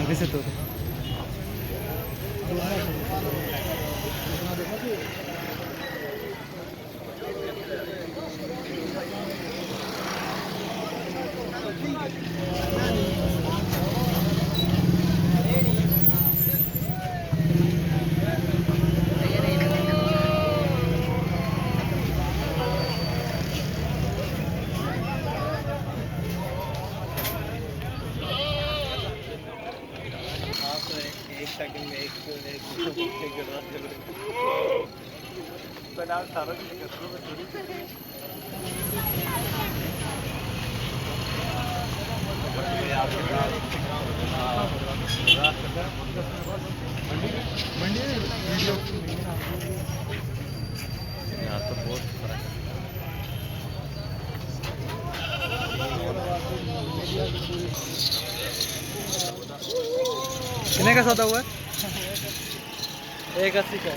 कैसे तो एक सेकंड में एक बनाओ सारा कुछ कर दो मैं थोड़ी आपके साथ मंडी वीडियो यहाँ तो बहुत फर्क कितने का सौदा हुआ है? 180 का।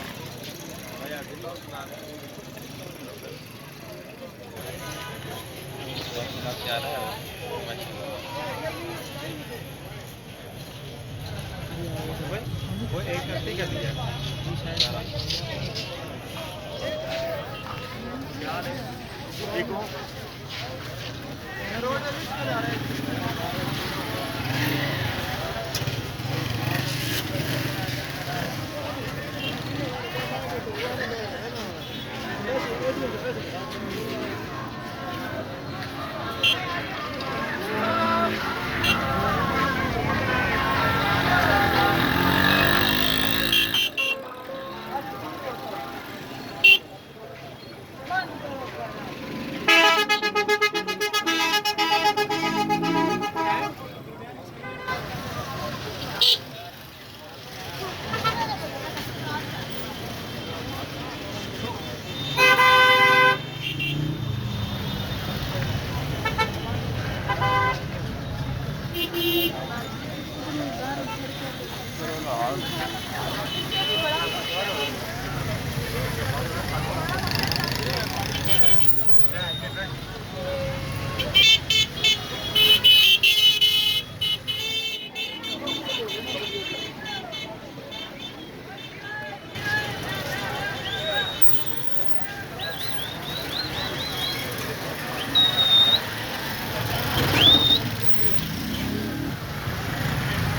क्या रहा है वो 180 का दिया देखो